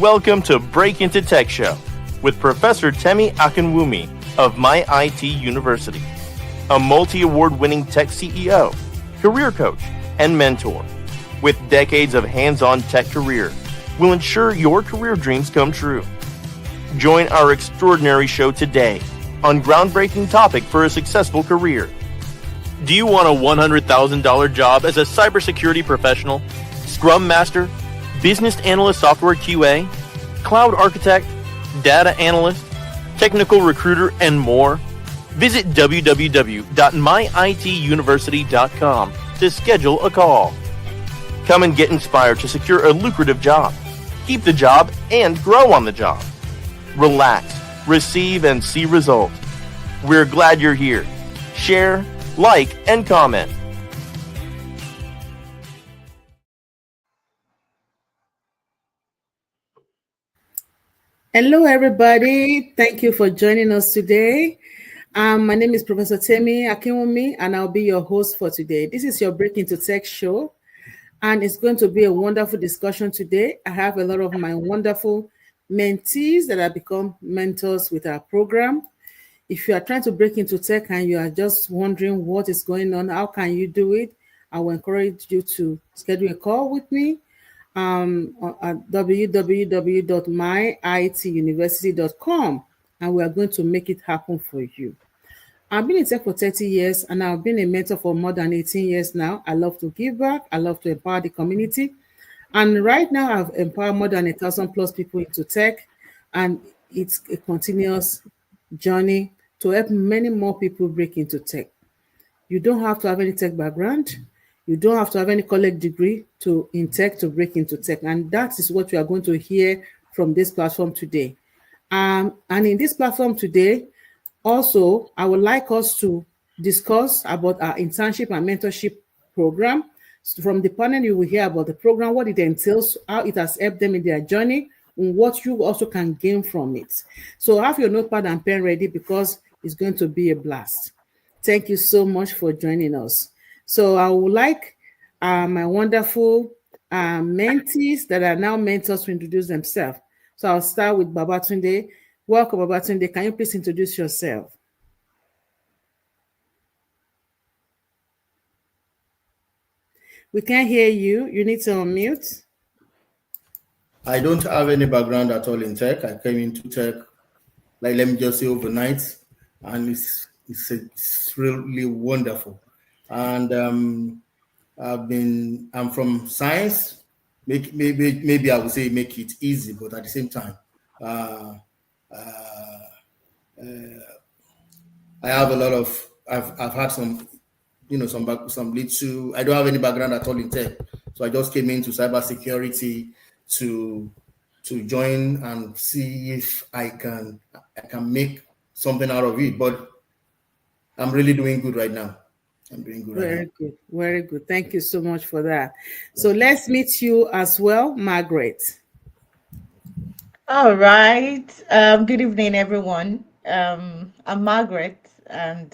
Welcome to Break Into Tech Show with Professor Temi Akinwumi of MyITUniversity, a multi-award-winning tech CEO, career coach, and mentor. With decades of hands-on tech career, will ensure your career dreams come true. Join our extraordinary show today on groundbreaking topic for a successful career. Do you want a $100,000 job as a cybersecurity professional, Scrum Master, Business Analyst Software QA, Cloud Architect, Data Analyst, Technical Recruiter, and more? Visit www.myituniversity.com to schedule a call. Come and get inspired to secure a lucrative job, keep the job, and grow on the job. Relax, receive, and see results. We're glad you're here. Share, like, and comment. Hello, everybody. Thank you for joining us today. My name is Professor Temi Akinwumi, and I'll be your host for today. This is your Break Into Tech show, and it's going to be a wonderful discussion today. I have a lot of my wonderful mentees that have become mentors with our program. If you are trying to break into tech and you are just wondering what is going on, how can you do it? I will encourage you to schedule a call with me at www.myituniversity.com, and we are going to make it happen for you. I've been in tech for 30 years, and I've been a mentor for more than 18 years now. I love to give back. I love to empower the community. And right now, I've empowered more than 1,000 plus people into tech, and it's a continuous journey to help many more people break into tech. You don't have to have any tech background. You don't have to have any college degree in tech to break into tech. And that is what we are going to hear from this platform today. And in this platform today, also, I would like us to discuss about our internship and mentorship program. So from the panel, you will hear about the program, what it entails, how it has helped them in their journey, and what you also can gain from it. So have your notepad and pen ready because it's going to be a blast. Thank you so much for joining us. So I would like my wonderful mentees that are now mentors to introduce themselves. So I'll start with Babatunde. Welcome, Babatunde. Can you please introduce yourself? We can't hear you. You need to unmute. I don't have any background at all in tech. I came into tech, let me just say overnight, and it's really wonderful. And I'm from science. Maybe I would say make it easy, but at the same time, I have a lot of. I've had some, some little. I don't have any background at all in tech, so I just came into cybersecurity to join and see if I can make something out of it. But I'm really doing good right now. I'm doing good. Very good. Very good. Thank you so much for that. So let's meet you as well, Margaret. All right. Good evening, everyone. I'm Margaret, and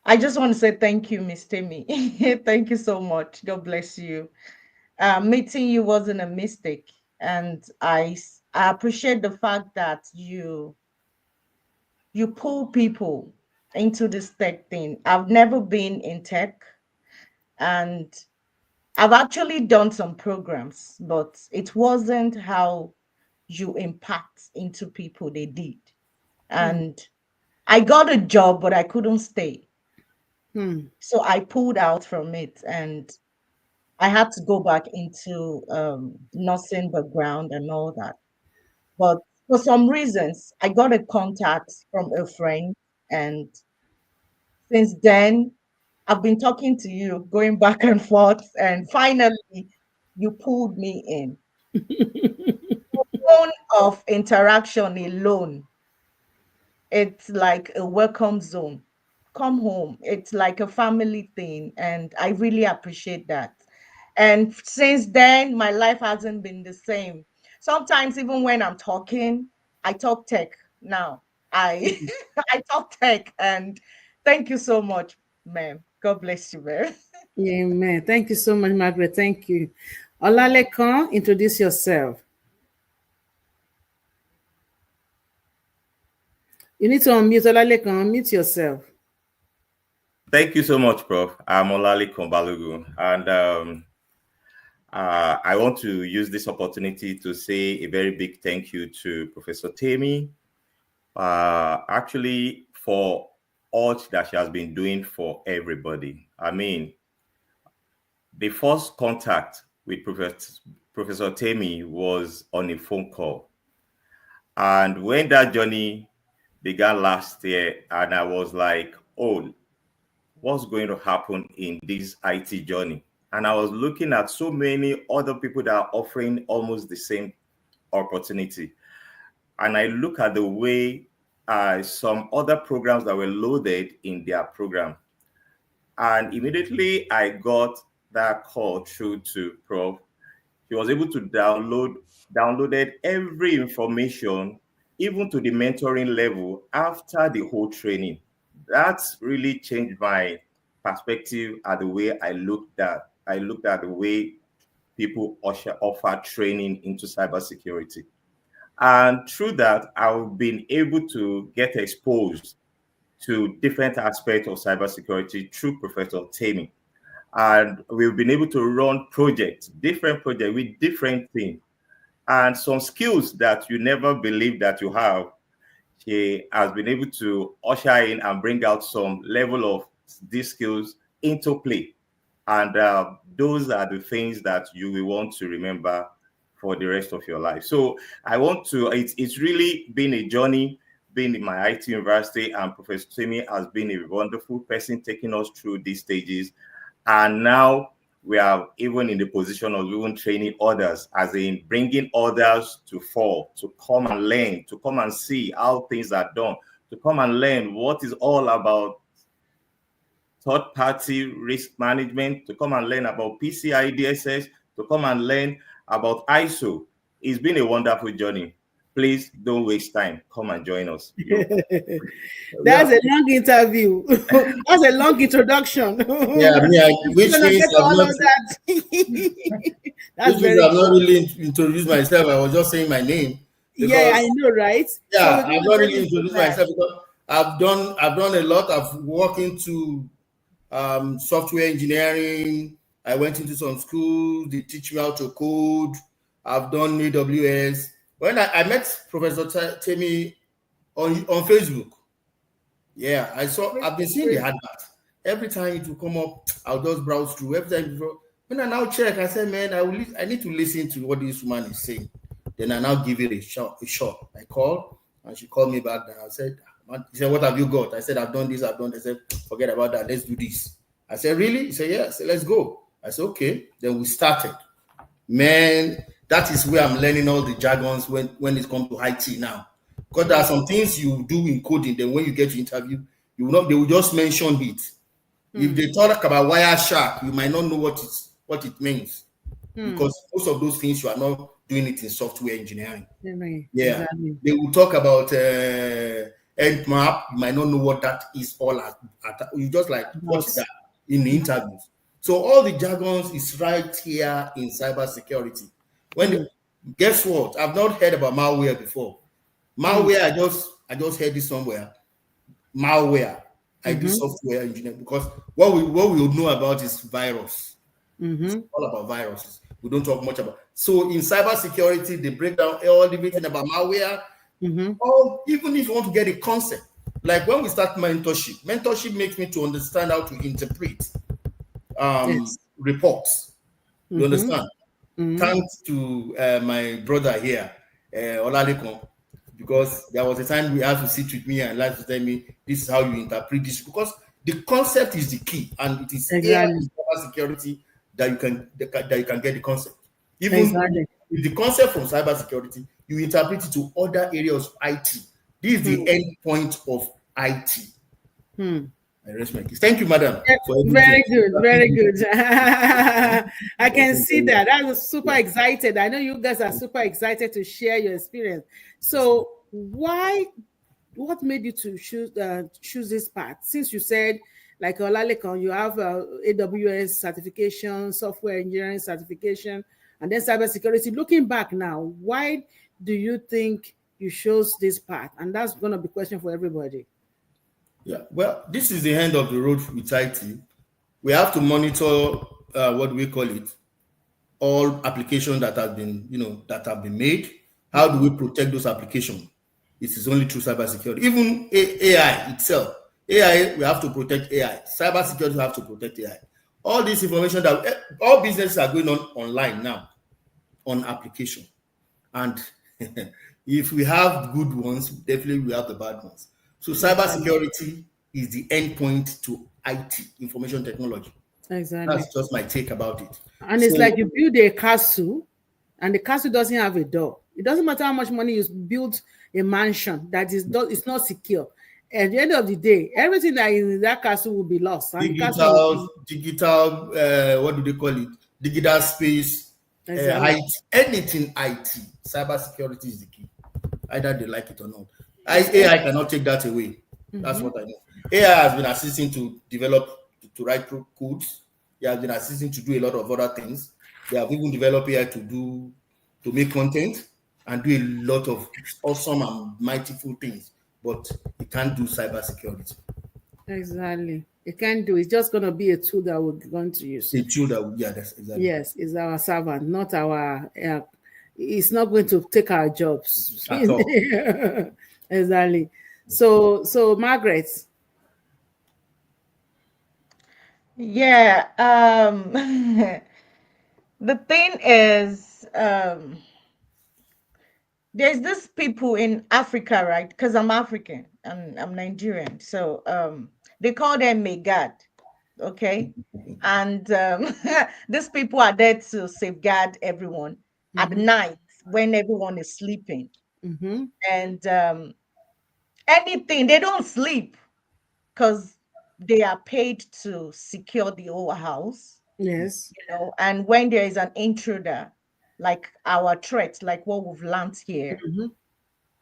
I just want to say thank you, Ms. Temi. Thank you so much. God bless you. Meeting you wasn't a mistake, and I appreciate the fact that you pull people into this tech thing. I've never been in tech, and I've actually done some programs, but it wasn't how you impact into people they did. And I got a job, but I couldn't stay. So I pulled out from it, and I had to go back into nursing background and all that. But for some reasons, I got a contact from a friend, and since then, I've been talking to you, going back and forth, and finally, you pulled me in. The tone of interaction alone, it's like a welcome zone. Come home. It's like a family thing, and I really appreciate that. And since then, my life hasn't been the same. Sometimes, even when I'm talking, I talk tech now. I I talk tech, and thank you so much, ma'am. God bless you, ma'am. Amen. Thank you so much, Margaret. Thank you. Olalekan, introduce yourself. You need to unmute. Olalekan, unmute yourself. Thank you so much, Prof. I'm Olalekan Balogun, and I want to use this opportunity to say a very big thank you to Professor Temi, actually for all that she has been doing for everybody. I mean, the first contact with Professor Temi was on a phone call. And when that journey began last year, and I was like, oh, what's going to happen in this IT journey? And I was looking at so many other people that are offering almost the same opportunity. And I look at the way some other programs that were loaded in their program. And immediately I got that call through to Prof. He was able to downloaded every information, even to the mentoring level after the whole training. That's really changed my perspective at the way I looked at the way people offer training into cybersecurity. And through that, I've been able to get exposed to different aspects of cybersecurity through Professor Temi. And we've been able to run different projects with different things. And some skills that you never believed that you have, she has been able to usher in and bring out some level of these skills into play. And those are the things that you will want to remember for the rest of your life. So I want to, it's really been a journey being in MyITUniversity, and Professor Temi has been a wonderful person taking us through these stages. And now we are even in the position of even training others, as in bringing others to fall, to come and learn, to come and see how things are done, to come and learn what is all about third-party risk management, to come and learn about PCI-DSS, to come and learn about ISO. It's been a wonderful journey. Please don't waste time. Come and join us. That's a long interview. That's a long introduction. Yeah, which means I've not really introduced myself. I was just saying my name. Yeah, I know, right? Yeah, I've not really introduced myself because I've done a lot. I've worked into software engineering. I went into some schools. They teach me how to code. I've done AWS. When I met Professor Temi on Facebook, yeah, I've been seeing the advert. Every time it will come up, I'll just browse through. Every time when I now check, I said, man, I need to listen to what this woman is saying. Then I now give it a shot. I called, and she called me back. And I said, he said, what have you got? I said, I've done this, I've done this. I said, forget about that. Let's do this. I said, really? He said, yeah. I said, let's go. I said, okay. Then we started. Man, that is where I'm learning all the jargons when it comes to IT now. Because there are some things you do in coding, then when you get to interview, they will just mention it. If they talk about Wireshark, you might not know what it means. Because most of those things you are not doing it in software engineering. Yeah. Exactly. They will talk about Nmap, you might not know what that is all at. You just like, what is that in the interviews? So all the jargons is right here in cybersecurity. Guess what? I've not heard about malware before. Malware, I just heard this somewhere. Malware. I do software engineering because what we would know about is virus. It's all about viruses. We don't talk much about. So in cybersecurity, they break down everything about malware. Or even if you want to get a concept, like when we start mentorship makes me to understand how to interpret reports. You understand? Thanks to my brother here, Olalekan, because there was a time we had to sit with me and like to tell me this is how you interpret this, because the concept is the key, and it is here in cybersecurity that you can get the concept. Even with the concept from cybersecurity, you interpret it to other areas of IT. This is the end point of IT. I rest my case. Thank you, madam. Very good, very good. I can see that. I was super excited. I know you guys are super excited to share your experience. So what made you to choose this path? Since you said, like Olalekan, you have AWS certification, software engineering certification, And then cybersecurity. Looking back now, why do you think you chose this path? And that's going to be a question for everybody. Yeah, well, this is the end of the road with IT. We have to monitor what do we call it, all applications that have been, that have been made. How do we protect those applications? It is only through cybersecurity. Even AI itself, AI, we have to protect AI. Cybersecurity, we have to protect AI. All this information that all businesses are going on online now, on application, and if we have good ones, definitely we have the bad ones. So cybersecurity is the endpoint to IT, information technology. Exactly. That's just my take about it. And it's like you build a castle, and the castle doesn't have a door. It doesn't matter how much money you build a mansion that is it's not secure. At the end of the day, everything that is in that castle will be lost. And digital, what do they call it? Digital space, IT, anything IT. Cybersecurity is the key. Either they like it or not. AI cannot take that away. That's what I know. AI has been assisting to develop, to write codes. They have been assisting to do a lot of other things. They have even developed AI to make content and do a lot of awesome and mightyful things. But it can't do cybersecurity. Exactly. It can't do. It's just going to be a tool that we're going to use. A tool that, that's exactly. Yes, it's our servant, not our. It's not going to take our jobs. At all. Exactly. So Margaret. Yeah. The thing is, there's this people in Africa, right? Because I'm African and I'm Nigerian. So they call them Megad. Okay. And these people are there to safeguard everyone at night when everyone is sleeping. And anything, they don't sleep because they are paid to secure the whole house. Yes. And when there is an intruder, like our threat, like what we've learned here,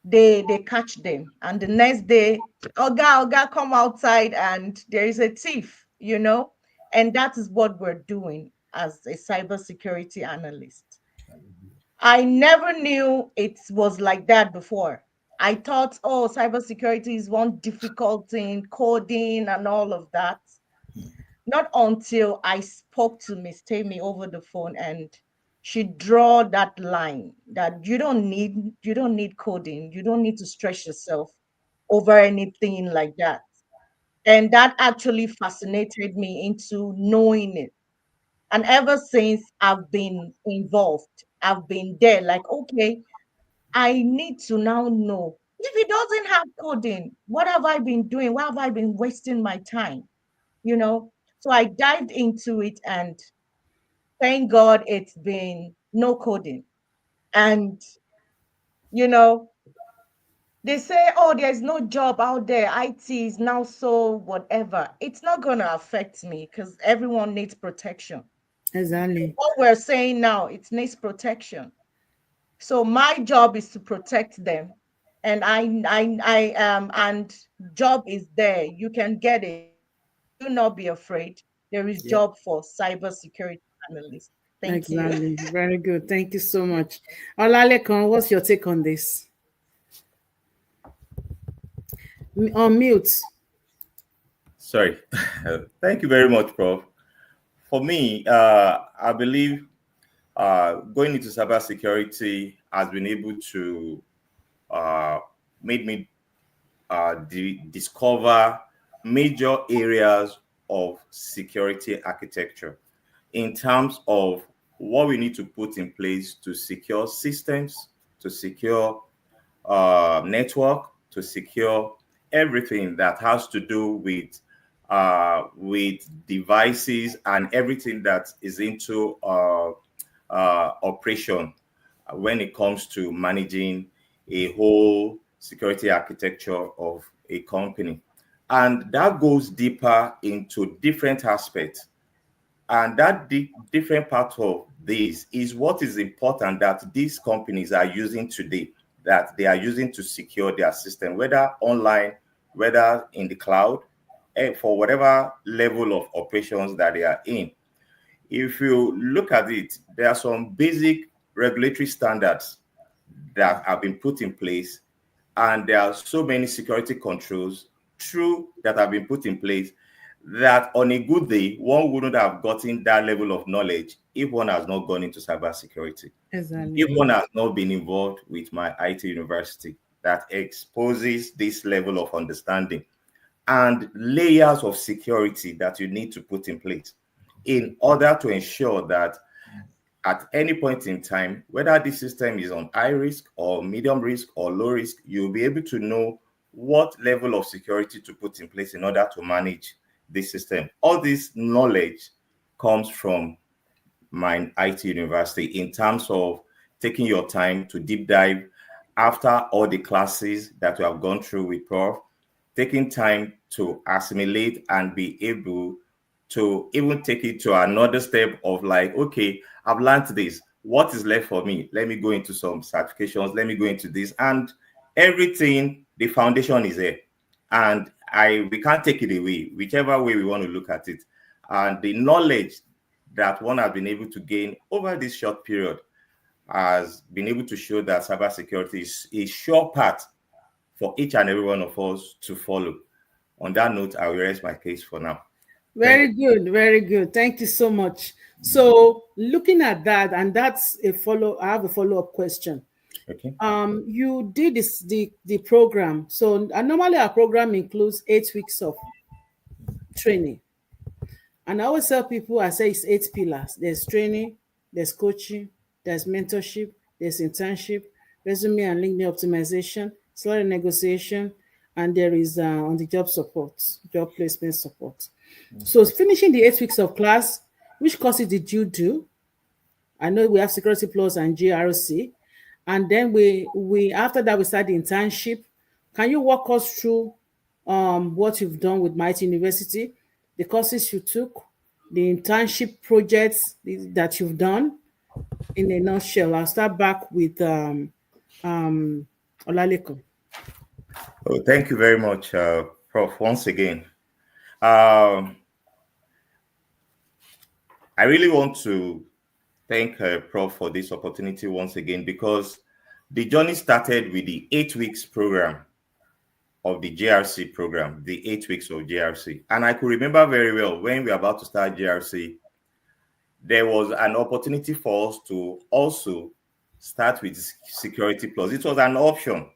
they catch them. And the next day, Oga, come outside and there is a thief, and that is what we're doing as a cybersecurity analyst. I never knew it was like that before. I thought, cybersecurity is one difficult thing, coding and all of that. Not until I spoke to Miss Tammy over the phone and she draw that line that you don't need coding. You don't need to stress yourself over anything like that. And that actually fascinated me into knowing it. And ever since I've been involved, I've been there like, okay, I need to now know if it doesn't have coding, what have I been doing? Why have I been wasting my time? So I dived into it and thank God it's been no coding. And, they say, there's no job out there. IT is now so whatever. It's not going to affect me because everyone needs protection. Exactly. What we're saying now, it needs protection. So my job is to protect them. And and job is there. You can get it. Do not be afraid. There is job for cybersecurity analysts. Thank you. Very good. Thank you so much. Olalekan, what's your take on this? On mute. Sorry. Thank you very much, Prof. For me, I believe going into cybersecurity has been able to make me discover major areas of security architecture in terms of what we need to put in place to secure systems, to secure network, to secure everything that has to do with devices and everything that is into operation when it comes to managing a whole security architecture of a company. And that goes deeper into different aspects. And that different part of this is what is important that these companies are using today, that they are using to secure their system, whether online, whether in the cloud, for whatever level of operations that they are in. if you look at it, there are some basic regulatory standards that have been put in place, and there are so many security controls that have been put in place that on a good day, one wouldn't have gotten that level of knowledge if one has not gone into cybersecurity. Exactly. If one has not been involved with MyITUniversity, that exposes this level of understanding and layers of security that you need to put in place in order to ensure that at any point in time, whether this system is on high risk or medium risk or low risk, you'll be able to know what level of security to put in place in order to manage this system. All this knowledge comes from MyITUniversity in terms of taking your time to deep dive after all the classes that you have gone through with Prof, taking time to assimilate and be able to even take it to another step of like, okay, I've learned this. What is left for me? Let me go into some certifications. Let me go into this. And everything, the foundation is there. And we can't take it away, whichever way we want to look at it. And the knowledge that one has been able to gain over this short period has been able to show that cybersecurity is a sure path for each and every one of us to follow. On that note, I will rest my case for now. Very good, very good. Thank you so much. So looking at that, and that's I have a follow-up question. Okay. You did the program. So normally our program includes 8 weeks of training. And I always tell people, I say it's 8 pillars. There's training, there's coaching, there's mentorship, there's internship, resume and LinkedIn optimization, salary negotiation, and there is on-the-job support, job placement support. So finishing the 8 weeks of class, which courses did you do? I know we have Security Plus and GRC. And then we after that, we start the internship. Can you walk us through what you've done with MyITUniversity, the courses you took, the internship projects that you've done in a nutshell? I'll start back with Olalekan. Oh, thank you very much, Prof. Once again. I really want to thank Prof for this opportunity once again, because the journey started with the 8 weeks program of the GRC program, the 8 weeks of GRC. And I could remember very well when we were about to start GRC, there was an opportunity for us to also start with Security Plus. It was an option,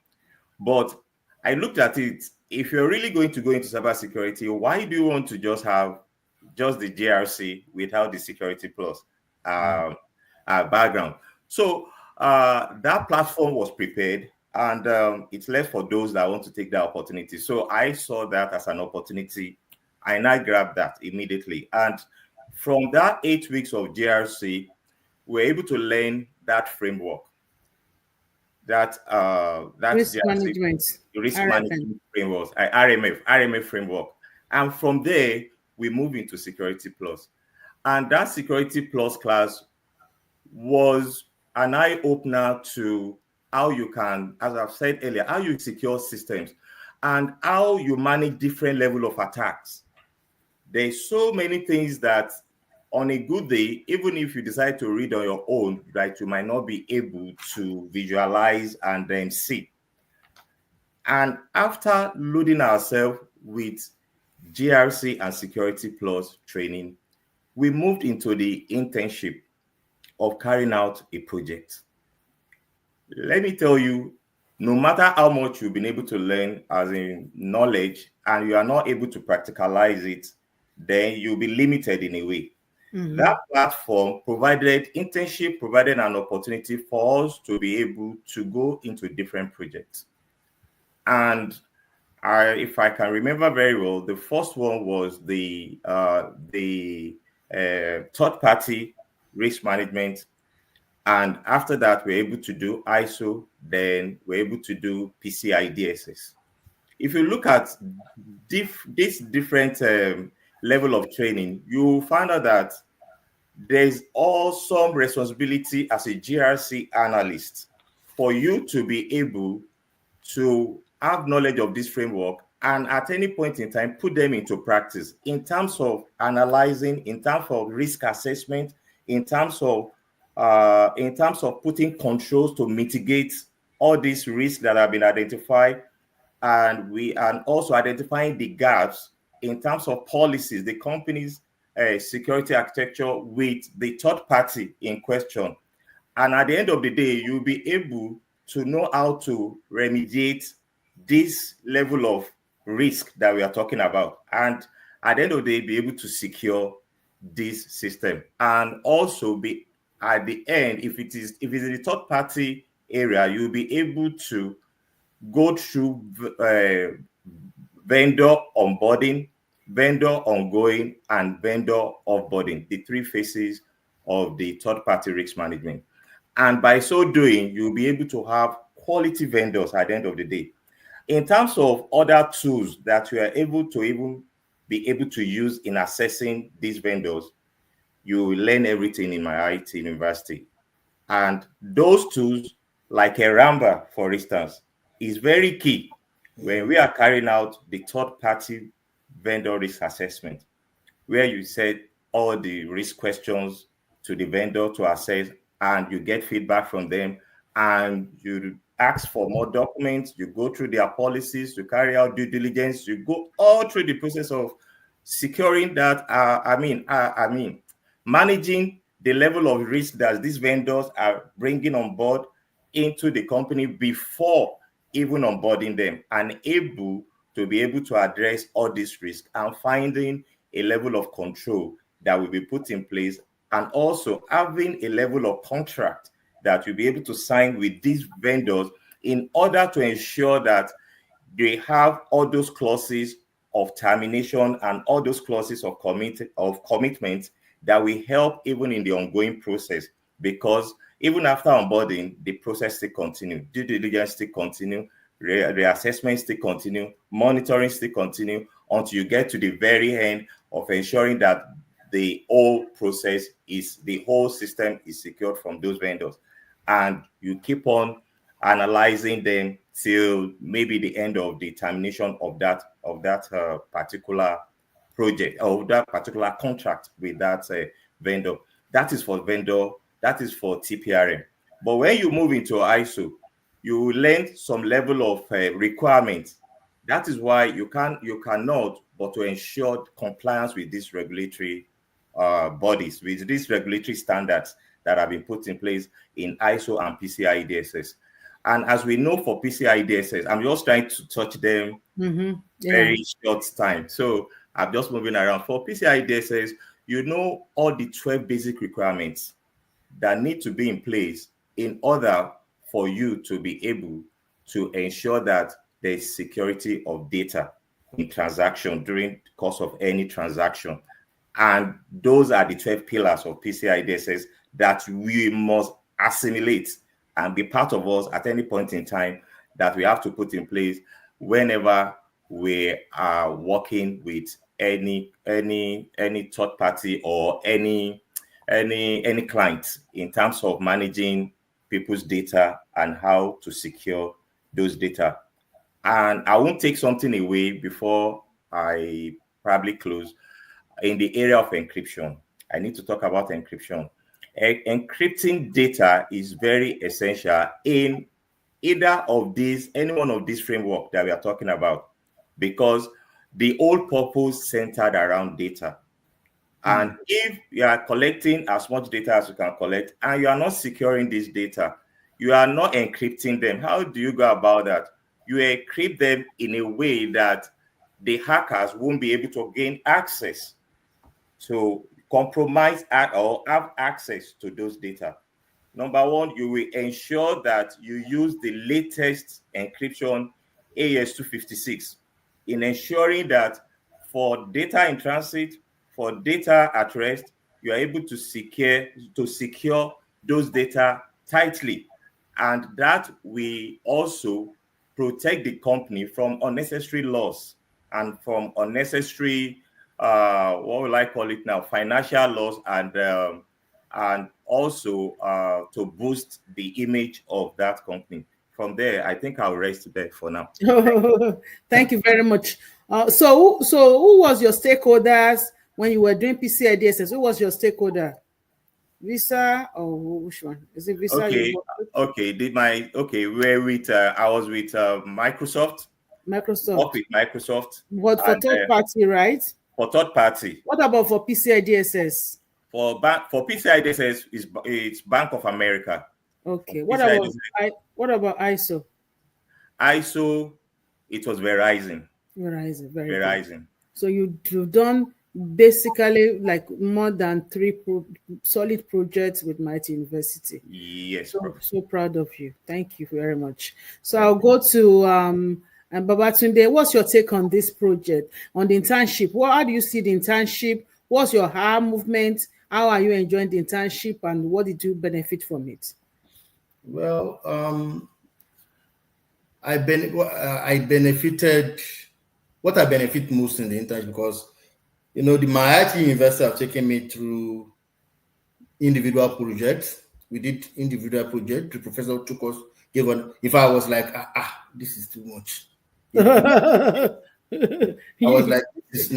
but I looked at it. If you're really going to go into cybersecurity, why do you want to just have just the GRC without the Security Plus background? So that platform was prepared, and it's left for those that want to take that opportunity. So I saw that as an opportunity, and I grabbed that immediately. And from that 8 weeks of GRC, we're able to learn that framework, that risk GRC, management, risk RMF. management framework, RMF framework. And from there, we move into Security Plus. And that Security Plus class was an eye-opener to how you can, as I've said earlier, how you secure systems and how you manage different level of attacks. There's so many things that on a good day, even if you decide to read on your own, right, you might not be able to visualize and then see. And after loading ourselves with GRC and Security Plus training, we moved into the internship of carrying out a project. Let me tell you, no matter how much you've been able to learn as in knowledge and you are not able to practicalize it, then you'll be limited in a way. Mm-hmm. That platform provided an opportunity for us to be able to go into different projects. And if I can remember very well, the first one was the third-party risk management. And after that, we're able to do ISO, then we're able to do PCI-DSS. If you look at this different level of training, you find out that there's also responsibility as a GRC analyst for you to be able to have knowledge of this framework and at any point in time, put them into practice in terms of analyzing, in terms of risk assessment, in terms of putting controls to mitigate all these risks that have been identified, and also identifying the gaps in terms of policies, the company's security architecture with the third party in question. And at the end of the day, you'll be able to know how to remediate this level of risk that we are talking about. And at the end of the day, be able to secure this system. And also be at the end, if it is in the third party area, you'll be able to go through vendor onboarding, vendor ongoing, and vendor offboarding, the three phases of the third-party risk management. And by so doing, you'll be able to have quality vendors at the end of the day. In terms of other tools that you are able to even be able to use in assessing these vendors, you will learn everything in MyITUniversity. And those tools, like Eramba, for instance, is very key when we are carrying out the third-party vendor risk assessment, where you set all the risk questions to the vendor to assess, and you get feedback from them, and you ask for more documents, you go through their policies, you carry out due diligence, you go all through the process of securing that, managing the level of risk that these vendors are bringing on board into the company before even onboarding them, and able to be able to address all this risk and finding a level of control that will be put in place, and also having a level of contract that you'll be able to sign with these vendors in order to ensure that they have all those clauses of termination and all those clauses of commitment that will help even in the ongoing process. Because even after onboarding, the process still continue, due diligence still continue, reassessment still continue, monitoring still continue, until you get to the very end of ensuring that the whole process the whole system is secured from those vendors. And you keep on analyzing them till maybe the end of the termination of that particular project, or that particular contract with that vendor. That is for TPRM. But when you move into ISO, you will learn some level of requirements. That is why you cannot but to ensure compliance with these regulatory bodies, with these regulatory standards that have been put in place in ISO and PCI-DSS. And as we know, for PCI-DSS, I'm just trying to touch them very short time. So I'm just moving around. For PCI-DSS, you know all the 12 basic requirements that need to be in place in order for you to be able to ensure that there's security of data in transaction during the course of any transaction. And those are the 12 pillars of PCI-DSS that we must assimilate and be part of us at any point in time, that we have to put in place whenever we are working with any third party or any client in terms of managing people's data and how to secure those data. And I won't take something away before I probably close. In the area of encryption, I need to talk about encryption. Encrypting data is very essential in any one of these framework that we are talking about, because the whole purpose centered around data. And if you are collecting as much data as you can collect and you are not securing this data, you are not encrypting them, how do you go about that? You encrypt them in a way that the hackers won't be able to gain access to compromise or have access to those data. Number one, you will ensure that you use the latest encryption, AES-256, in ensuring that for data in transit, for data at rest, you are able to secure those data tightly. And that will also protect the company from unnecessary loss and from unnecessary, what will I call it now, financial loss, and also to boost the image of that company. from there, I think I'll rest there for now. Thank you very much. So who was your stakeholders when you were doing PCI-DSS? Who was your stakeholder? Visa or which one? Is it Visa? Okay, we're with. I was with Microsoft. Microsoft. With Microsoft. What for third party, right? For third party. What about for PCI-DSS? For PCI-DSS it's Bank of America. Okay. What about ISO? ISO, it was Verizon. Verizon, very Verizon. Good. So you've done basically like more than 3 solid projects with MyITUniversity. Yes. So proud of you. Thank you very much. So I'll go to and Babatunde. What's your take on this project, on the internship? How do you see the internship? What's your movement? How are you enjoying the internship, and what did you benefit from it? Well, I benefited. What I benefit most in the internship, because the MyITUniversity have taken me through individual projects. We did individual project. The professor took us, if I was like, this is too much. I was like, this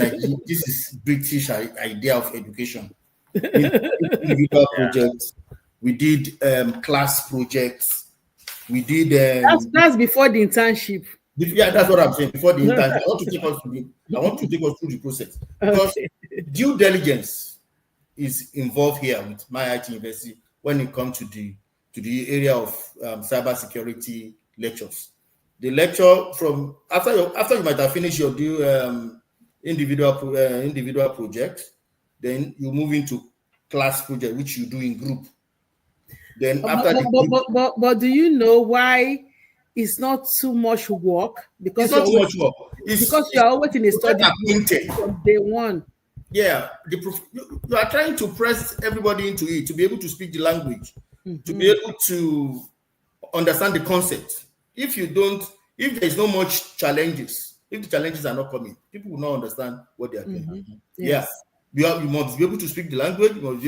is British idea of education. Individual projects. We did class projects. We did. That's before the internship. Yeah, that's what I'm saying. Before the internship, I want to take us through the process, because due diligence is involved here with MyITUniversity when it comes to the area of cybersecurity lectures. The lecture from after you might have finished your individual project, then you move into class project, which you do in group. Then after but do you know why it's not too much work? Because it's not too much work. Because you are always in a study from day one. Yeah, you are trying to press everybody into it to be able to speak the language, to be able to understand the concept. If there is no much challenges, if the challenges are not coming, people will not understand what they are doing. Yes. Yeah, you must be able to speak the language. You must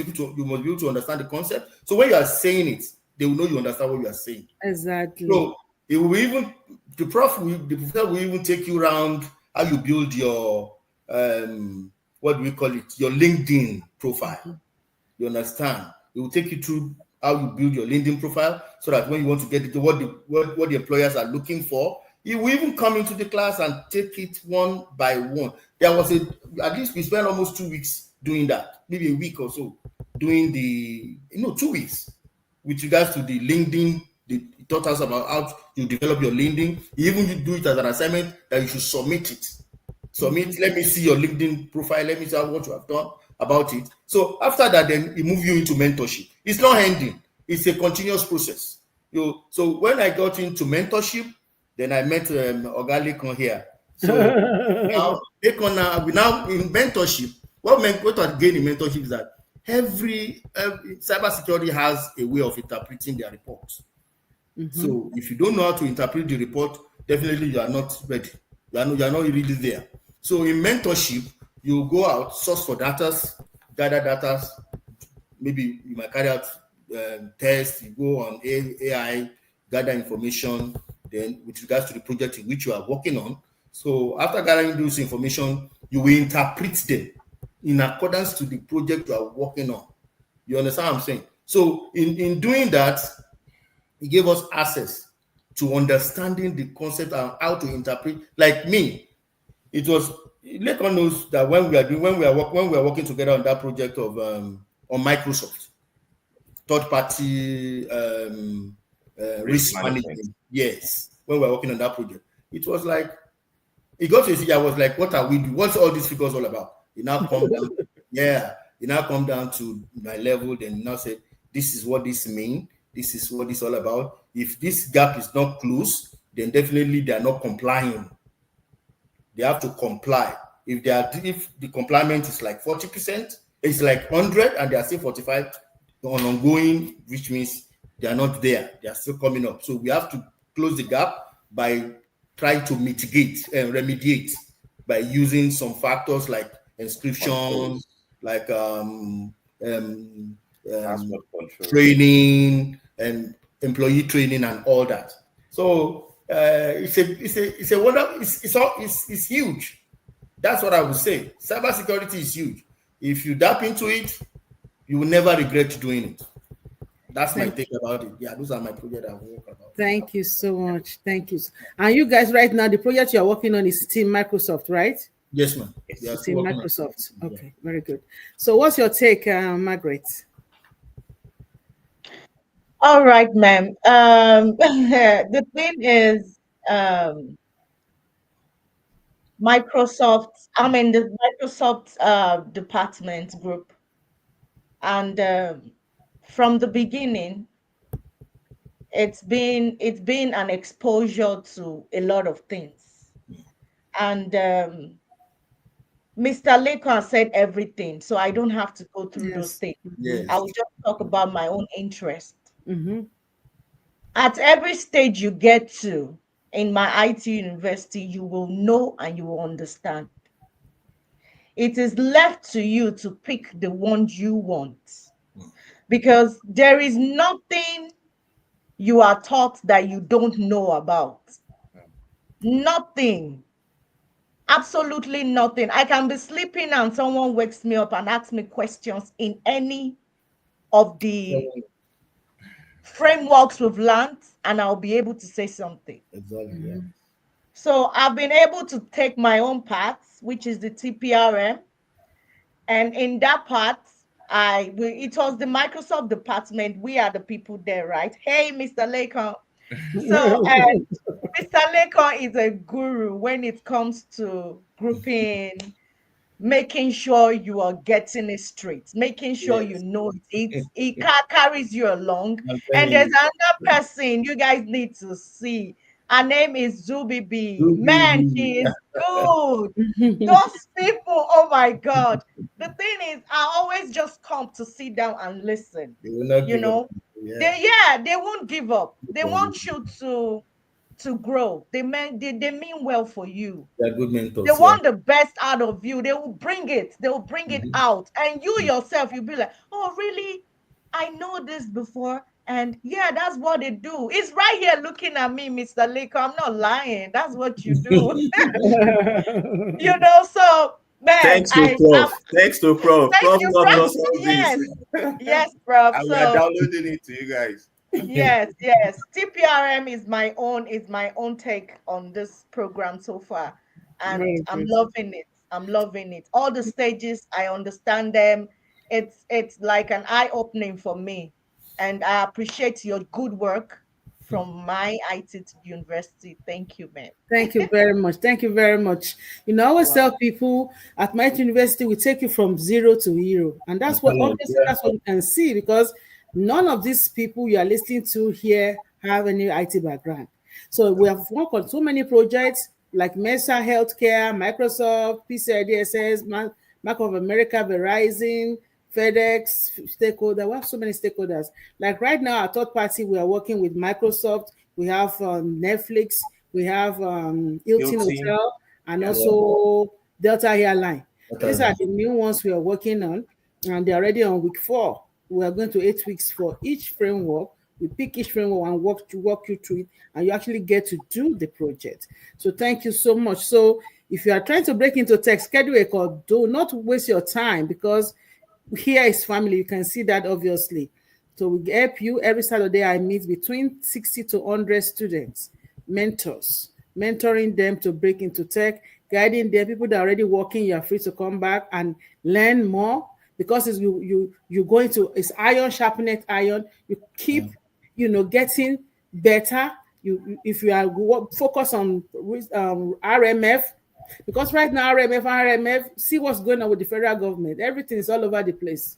be able to understand the concept. So when you are saying it, they will know you understand what you are saying. Exactly. So it will even the professor will even take you around how you build your what do we call it? Your LinkedIn profile. You understand? It will take you through how you build your LinkedIn profile, so that when you want to get into what the employers are looking for, you will even come into the class and take it one by one. There was at least we spent almost 2 weeks doing that, maybe a week or so, doing 2 weeks with regards to the LinkedIn. It taught us about how you develop your LinkedIn. Even you do it as an assignment that you should submit it. Let me see your LinkedIn profile. Let me see what you have done about it. So after that, then it moves you into mentorship. It's not ending. It's a continuous process. So when I got into mentorship, then I met Ogalikon here. So now in mentorship, what I gain in mentorship is that every cybersecurity has a way of interpreting their reports. So if you don't know how to interpret the report, definitely you are not ready. You are not really there. So in mentorship, you go out, source for data, gather data. Maybe you might carry out tests. You go on AI, gather information. Then with regards to the project in which you are working on. So after gathering this information, you will interpret them in accordance to the project you are working on. You understand what I'm saying? So in doing that, it gave us access to understanding the concept and how to interpret. Like me, it was Lekon knows that when we are working together on that project of on Microsoft, third party risk management. Yes, when we were working on that project, it was like it got to a stage. I was like, "What are we doing? What's all these figures all about?" It now come down. It now come down to my level. Then now say, "This is what this means. This is what it's all about. If this gap is not closed, then definitely they are not complying. They have to comply. If the compliance is like 40%, it's like 100, and they are still 45 on ongoing, which means they are not there. They are still coming up. So we have to close the gap by trying to mitigate and remediate by using some factors like inscription, like training and employee training and all that. So it's a wonder. It's huge. That's what I would say. Cybersecurity is huge. If you tap into it, you will never regret doing it. That's my take about it. Yeah, those are my projects I work about. Thank you so much. Thank you. And you guys, right now, the project you are working on is Team Microsoft, right? Yes, ma'am. Team Microsoft. Okay, very good. So, what's your take, Margaret? All right, ma'am. The thing is, Microsoft. I'm in the Microsoft department group, and from the beginning, it's been an exposure to a lot of things, and Mr. Lekon said everything, so I don't have to go through those things. Yes. I will just talk about my own interest. Mm-hmm. At every stage you get to in MyITUniversity, you will know and you will understand. It is left to you to pick the one you want, because there is nothing you are taught that you don't know about. Nothing. Absolutely nothing. I can be sleeping and someone wakes me up and asks me questions in any of the frameworks we've learned, and I'll be able to say something. Exactly. Yeah. So I've been able to take my own path, which is the TPRM. And in that part, it was the Microsoft department. We are the people there, right? Hey, Mr. Lekon. So Mr. Lekon is a guru when it comes to grouping, making sure you are getting it straight, making sure you know it. It carries you along. And there's another person you guys need to see. Her name is Zubibi. Man, she is good. Those people, oh my God. The thing is, I always just come to sit down and listen. You know, they won't give up. They want you to grow. They mean well for you. They're good mentors. They want the best out of you. They will bring it. They will bring it out. And you yourself, you'll be like, oh, really? I know this before. And yeah, that's what they do. It's right here looking at me, Mr. Leko. I'm not lying. That's what you do. You know, so man. Thanks to Prof. Thank Prof. You, Prof. Yes. Yes, Prof. And we are downloading it to you guys. Yes. TPRM is my own take on this program so far. And I'm loving it. All the stages, I understand them. It's like an eye-opening for me. And I appreciate your good work from MyITUniversity. Thank you, man. Thank you very much. Thank you very much. You know, I always tell people at MyITUniversity, we take you from zero to hero. And that's what obviously that's what you can see, because none of these people you are listening to here have any IT background. So we have worked on so many projects like Mesa Healthcare, Microsoft, PCI-DSS, Bank of America, Verizon, FedEx, stakeholder. We have so many stakeholders. Like right now, our third party, we are working with Microsoft. We have Netflix. We have Hilton Hotel, and also Delta Airline. These are the new ones we are working on, and they're already on week 4. We are going to 8 weeks for each framework. We pick each framework and walk you through it, and you actually get to do the project. So thank you so much. So if you are trying to break into tech, schedule a call. Do not waste your time, because here is family. You can see that obviously. So we help you. Every Saturday I meet between 60 to 100 students, mentors, mentoring them to break into tech, guiding them. People that are already working, you are free to come back and learn more, because it's you go into, it's iron sharpening iron. You keep getting better. If you are focus on RMF, because right now RMF, see what's going on with the federal government. Everything is all over the place.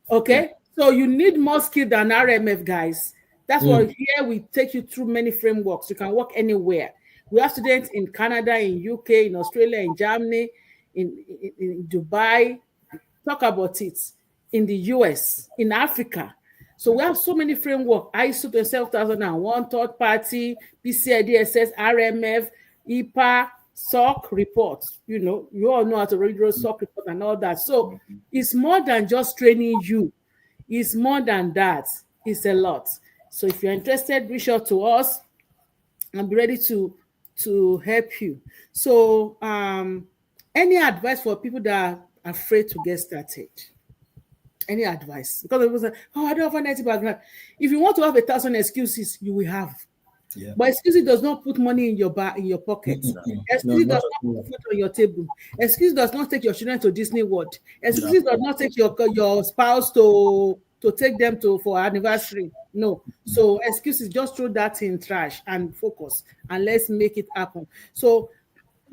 Okay, so you need more skill than RMF, guys. That's why here we take you through many frameworks. You can work anywhere. We have students in Canada, in UK, in Australia, in Germany, in Dubai. Talk about it. In the US, in Africa. So we have so many frameworks. ISO 27001, third party, PCI-DSS, RMF, IPA, SOC reports. You all know how to read those SOC reports and all that. So it's more than just training you. It's more than that. It's a lot. So if you're interested, reach out to us. and be ready to help you. So any advice for people that are afraid to get started? Any advice? Because people say, oh, I don't have an IT background. If you want to have 1,000 excuses, you will have. Yeah. But excuses does not put money in your pocket. Excuses does not put food on your table. Excuses does not take your children to Disney World. Excuses does not take your spouse to take them for anniversary. No. So excuses, just throw that in trash and focus and let's make it happen. So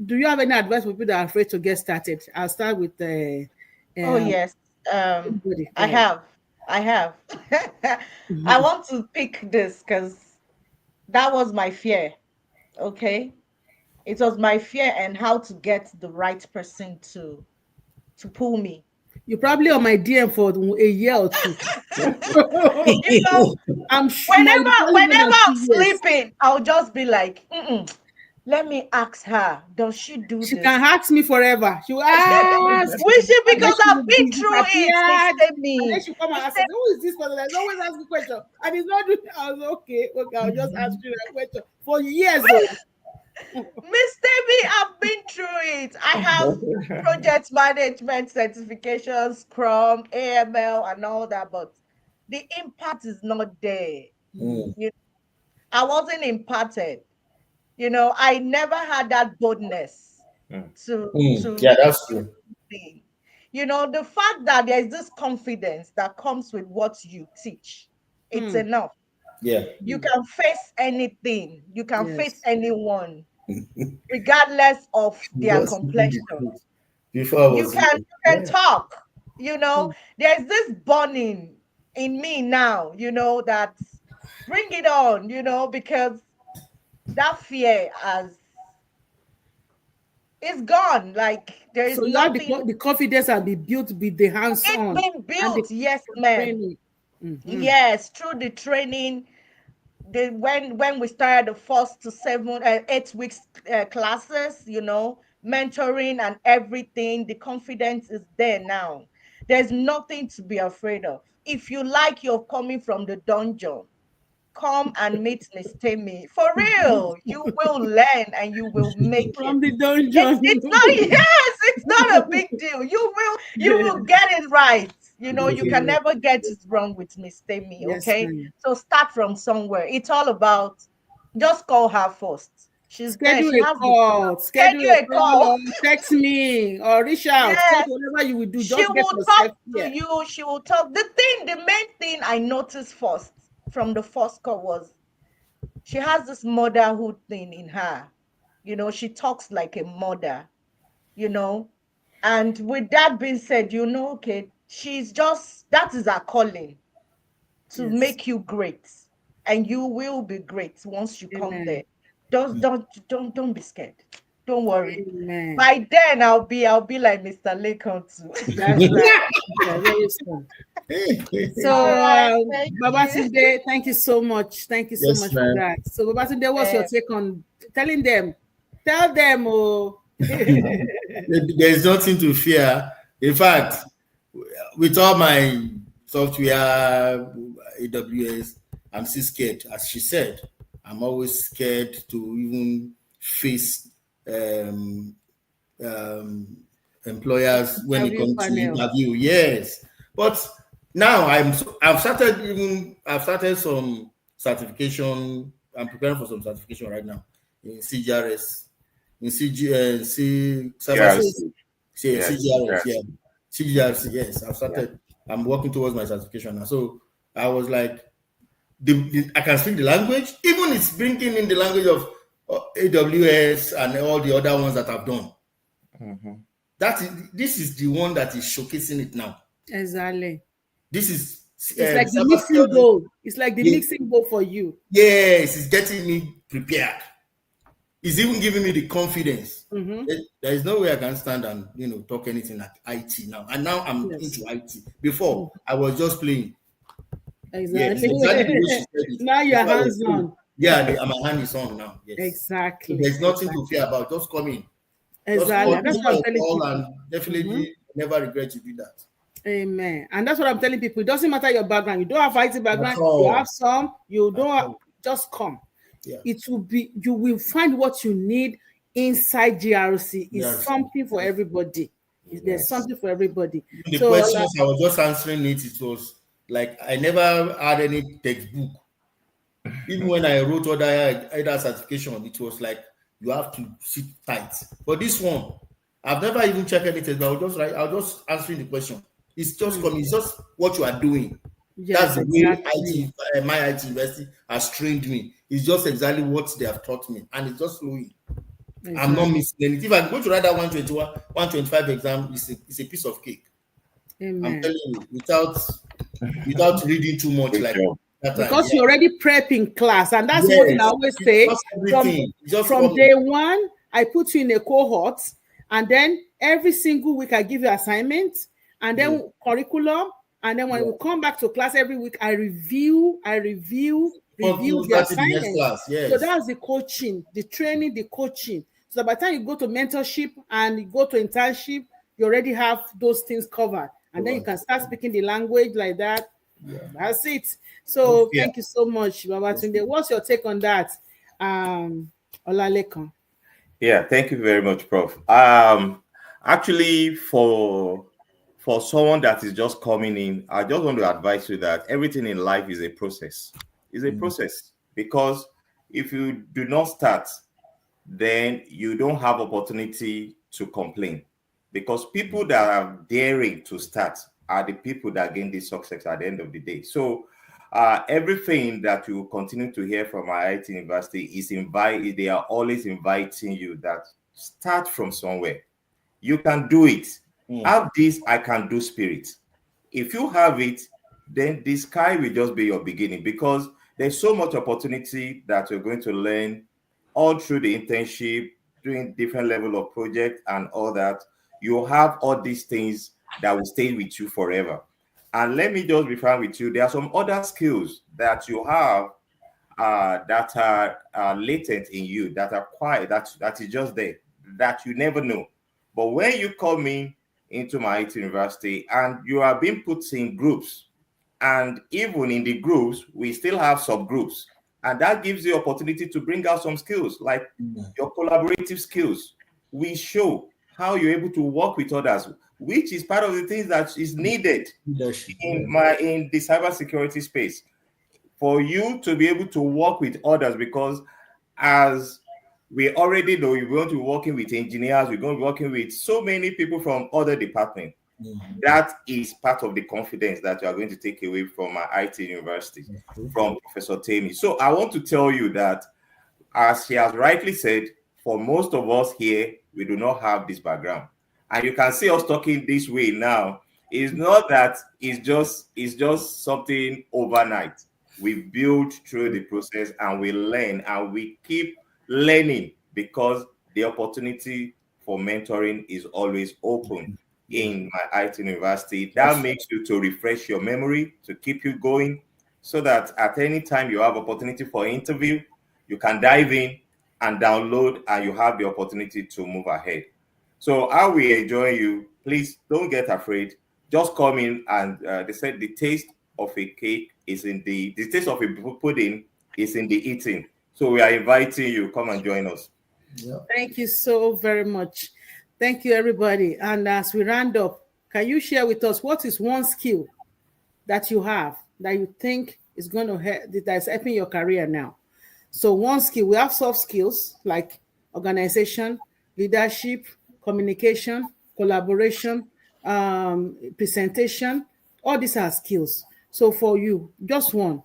do you have any advice for people that are afraid to get started? I'll start with Oh yes. I have. I want to pick this because that was my fear. Okay. It was my fear and how to get the right person to pull me. You're probably on my DM for a year or two. You know, I'm sure whenever I'm sleeping, I'll just be like, let me ask her, does she do this? She can ask me forever. She will ask. Will she? Because I've been through it. And then she come and ask, who is this person? There's always asking question. And it's not doing. I was okay, I'll just ask you that question for years. Miss Temi, I've been through it. I have project management certifications, Scrum, AML, and all that, but the impact is not there. You know, I wasn't imparted. You know, I never had that boldness to yeah, that's true. You know, the fact that there's this confidence that comes with what you teach, it's enough. Yeah. You can face anything. You can face anyone, regardless of their complexion. You can talk. You know, there's this burning in me now, you know, that bring it on, you know, because that fear is gone. Like there is nothing. The confidence will be built with the hands-on. It's been built, yes, ma'am. Yes, through the training. When we started the 4 to 8 weeks classes, you know, mentoring and everything, the confidence is there now. There's nothing to be afraid of. If you like, you're coming from the dungeon, come and meet Miss Temi. For real, you will learn and you will make from it. The dungeon. It's not a big deal. You will get it right. You know, you can never get it wrong with Miss Temi, okay? Yes, so start from somewhere. It's all about just call her first. She's schedule there. a call. Schedule a call. Text me or reach out. Yes. Whatever you will do, She will talk to you. She will talk. The main thing I noticed first from the first call was she has this motherhood thing in her. You know, she talks like a mother, you know. And with that being said, you know, okay, that is her calling to make you great. And you will be great once you come there. Don't be scared. Don't worry. Amen. By then I'll be like Mr. Lincoln too. That's right. So Babatunde, thank you so much. Thank you so much for that. So Babatunde, what's your take on telling them? Tell them, there's nothing to fear. In fact, with all my software, AWS, I'm still scared. As she said, I'm always scared to even face employers when it comes to interview. Yes, but now I've started some certification. I'm preparing for some certification right now in CGRS, in Cybersecurity. CGRC. Yes, I've started. I'm working towards my certification now. So I was like, I can speak the language, even it's bringing in the language of AWS and all the other ones that I've done. This is the one that is showcasing it now. Exactly. This is it's like the mixing bowl. It's like the mixing bowl for you. Yes, it's getting me prepared. It's even giving me the confidence. There is no way I can stand and talk anything like IT now. And now I'm into IT. Before I was just playing. Exactly. Yes, now you're hands on. Yeah, my hand is on now. Yes. Exactly. So there's nothing to fear about. Just come in. Exactly. That's what I'm telling people. And definitely never regret to do that. Amen. And that's what I'm telling people. It doesn't matter your background. You don't have IT background. You have some. You don't have, just come. It will be, you will find what you need inside GRC. It's something for everybody. There's something for everybody. The questions I was just answering it was like I never had any textbook. Even when I wrote other certification, it was like you have to sit tight. But this one, I've never even checked anything. But I'll just answering the question. It's just coming. It's just what you are doing. That's the way MyITUniversity has trained me. It's just exactly what they have taught me, and it's just flowing. Exactly. I'm not missing anything. If I go to write that 121, 125 exam, it's a piece of cake. Amen. I'm telling you, without reading too much, like that because you already prep in class, and that's what I always say. From day one, I put you in a cohort, and then every single week I give you assignments, and then curriculum, and then when we come back to class every week, I review the assignments. So that's the coaching, the training, the coaching. So by the time you go to mentorship and you go to internship, you already have those things covered. And then you can start speaking the language like that. Yeah. That's it. So thank you so much, Babatunde. What's your take on that? Olalekan. Yeah, thank you very much, Prof. Actually, for someone that is just coming in, I just want to advise you that everything in life is a process. It's a process, because if you do not start, then you don't have opportunity to complain, because people that are daring to start are the people that gain this success at the end of the day. So everything that you continue to hear from MyITUniversity is they are always inviting you that start from somewhere. You can do it. Have this I can do spirit. If you have it, then the sky will just be your beginning, because there's so much opportunity that you're going to learn all through the internship, doing different level of project and all that. You have all these things that will stay with you forever. And let me just be frank with you, there are some other skills that you have that are latent in you, that are quiet, that is just there, that you never know. But when you come into MyITUniversity and you are being put in groups, and even in the groups, we still have subgroups. And that gives you opportunity to bring out some skills, like your collaborative skills. We show how you're able to work with others, which is part of the things that is needed in the cybersecurity space, for you to be able to work with others. Because as we already know, you're going to be working with engineers, we're going to be working with so many people from other departments. That is part of the confidence that you are going to take away from MyITUniversity, from Professor Tammy. So I want to tell you that, as she has rightly said, for most of us here, we do not have this background. And you can see us talking this way now. It's not that it's just something overnight. We build through the process, and we learn, and we keep learning, because the opportunity for mentoring is always open in MyITUniversity. That makes you to refresh your memory, to keep you going, so that at any time you have opportunity for interview, you can dive in and download, and you have the opportunity to move ahead. So I will enjoy you. Please don't get afraid. Just come in, and they said the taste of a cake is in the taste of a pudding is in the eating. So we are inviting you, come and join us. Yeah. Thank you so very much. Thank you, everybody. And as we round up, can you share with us what is one skill that you have that you think is going to help, that is helping your career now? So one skill, we have soft skills like organization, leadership, communication, collaboration, presentation. All these are skills. So for you, just one: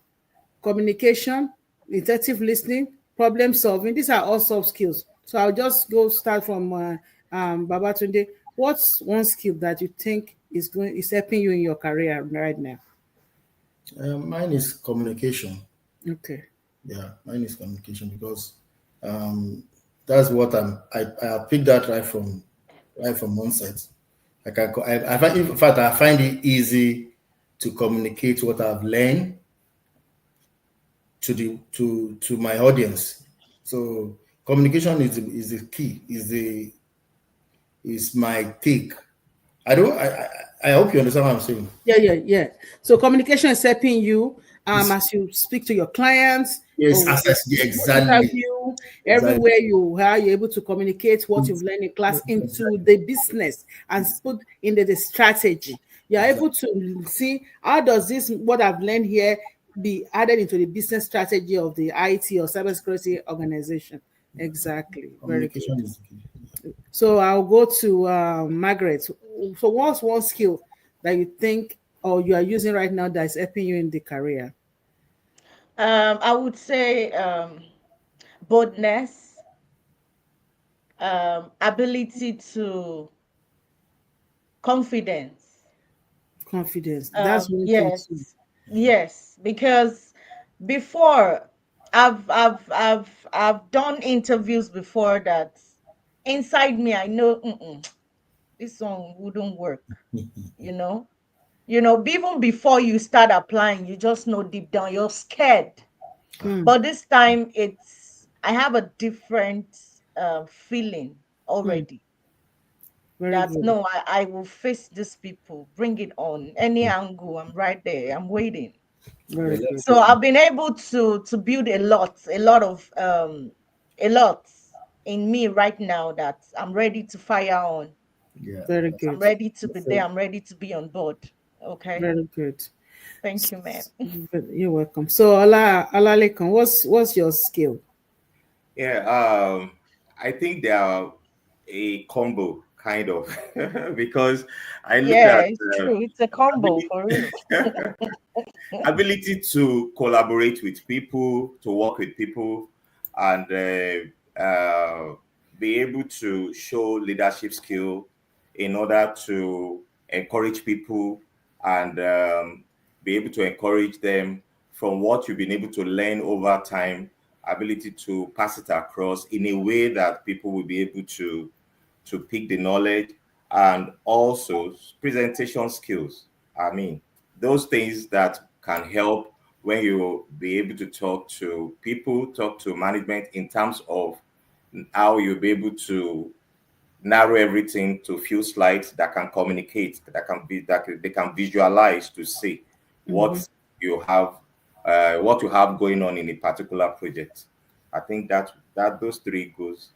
communication, effective listening, problem solving. These are all soft skills. So I'll just start from Babatunde. What's one skill that you think is helping you in your career right now? Mine is communication. Okay. Yeah, mine is communication, because that's what I picked that right from onset. Like I find it easy to communicate what I've learned to my audience. So communication is the key, is my take. I hope you understand what I'm saying. Yeah. So communication is helping you, as you speak to your clients, Yes, or access, yeah, exactly. interview, everywhere you are, you're able to communicate what you've learned in class into the business and put in the strategy. You're able to see how does this, what I've learned here, be added into the business strategy of the IT or cybersecurity organization. Exactly. Very good. Communication is key. So I'll go to Margaret. So what's one skill that you think or you are using right now that is helping you in the career? I would say boldness, ability to confidence. Confidence. That's one thing too. Yes, because before I've done interviews before that inside me I know this one wouldn't work, you know. Even before you start applying, you just know deep down you're scared. But this time I have a different feeling already Very that good. no, I will face these people, bring it on any angle. I'm right there, I'm waiting. Very good. So I've been able to build a lot in me right now that I'm ready to fire on. Yeah. Very I'm good. ready to be there. I'm ready to be on board. Okay. Very good. Thank you, man. You're welcome. So Olalekan, what's your skill? Yeah, I think they are a combo kind of because I look Yeah, at it's true. It's a combo ability, for real. ability to collaborate with people, to work with people, and be able to show leadership skill in order to encourage people and be able to encourage them from what you've been able to learn over time, ability to pass it across in a way that people will be able to pick the knowledge, and also presentation skills. I mean, those things that can help when you be able to talk to people, talk to management in terms of how you'll be able to narrow everything to few slides that can communicate, that they can visualize to see what you have, what you have going on in a particular project. I think that those three goes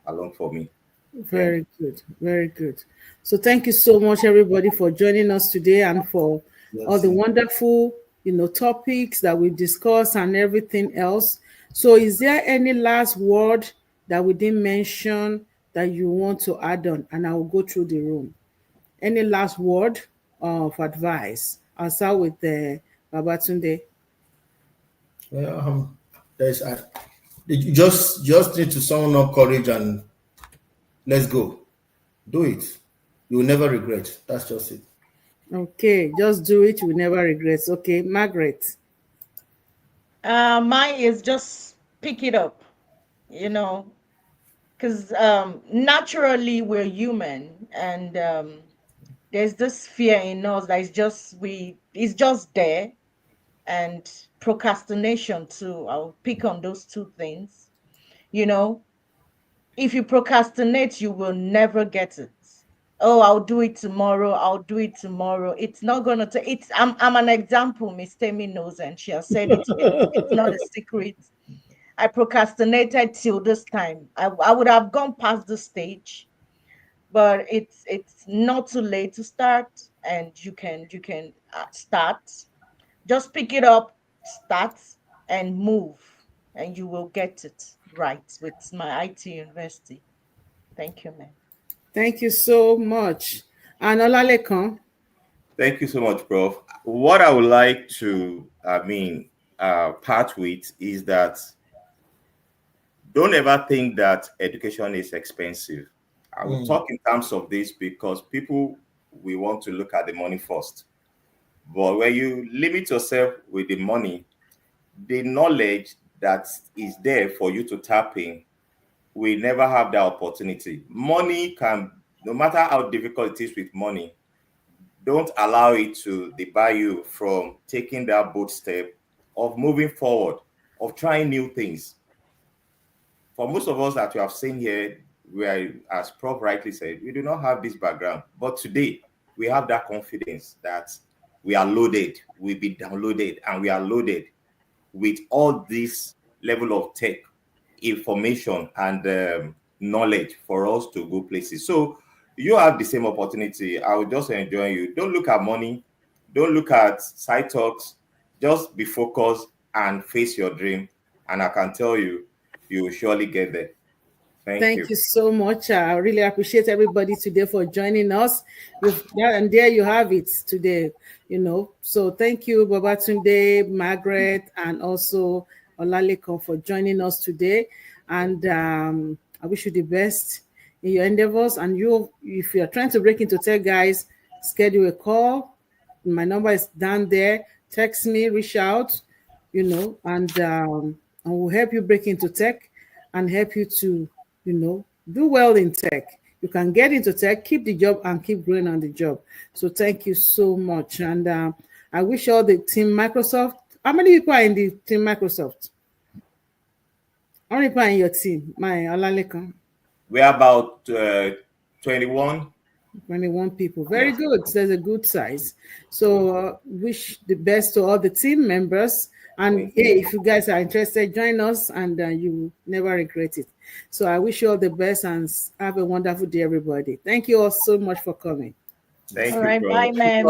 along for me. Yeah. Very good. Very good. So thank you so much, everybody, for joining us today and for all the wonderful, topics that we discussed and everything else. So is there any last word that we didn't mention that you want to add on? And I will go through the room. Any last word of advice? I'll start with Babatunde. Well, there's you just need to summon up courage and let's go. Do it. You will never regret. That's just it. Okay, just do it. You will never regret. Okay, Margaret. Mine is just pick it up, because naturally we're human, and there's this fear in us that it's just there, and procrastination too. I'll pick on those two things. If you procrastinate, you will never get it. Oh, I'll do it tomorrow. I'll do it tomorrow. It's not gonna take. I'm an example. Miss Temi knows, and she has said it. It's not a secret. I procrastinated till this time. I would have gone past the stage, but it's not too late to start, and you can start. Just pick it up, start, and move, and you will get it right with MyITUniversity. Thank you, man. Thank you so much. And Olalekan. Thank you so much, Prof. What I would like to, part with is that don't ever think that education is expensive. I will talk in terms of this because people we want to look at the money first. But when you limit yourself with the money, the knowledge that is there for you to tap in, we never have that opportunity. Money can, no matter how difficult it is with money, don't allow it to debar you from taking that bold step of moving forward, of trying new things. For most of us that you have seen here, we are, as Prof rightly said, we do not have this background. But today, we have that confidence that we are loaded, we'll be downloaded, and we are loaded with all this level of tech information and knowledge for us to go places. So you have the same opportunity. I will just enjoy you. Don't look at money. Don't look at side talks. Just be focused and face your dream. And I can tell you, you will surely get there. Thank you so much. I really appreciate everybody today for joining us. And there you have it today, So thank you, Babatunde, Margaret, and also Olalekan for joining us today. And I wish you the best in your endeavors. And if you're trying to break into tech, guys, schedule a call. My number is down there. Text me, reach out, and we'll help you break into tech and help you to do well in tech. You can get into tech, keep the job, and keep growing on the job. So thank you so much. And I wish all the team Microsoft. How many people are in the team Microsoft? How many people are in your team? Olalekan. We're about 21. 21 people. Very good. There's a good size. So wish the best to all the team members. And hey, if you guys are interested, join us, and you will never regret it. So I wish you all the best and have a wonderful day, everybody. Thank you all so much for coming. Thank you. All right, bye, man.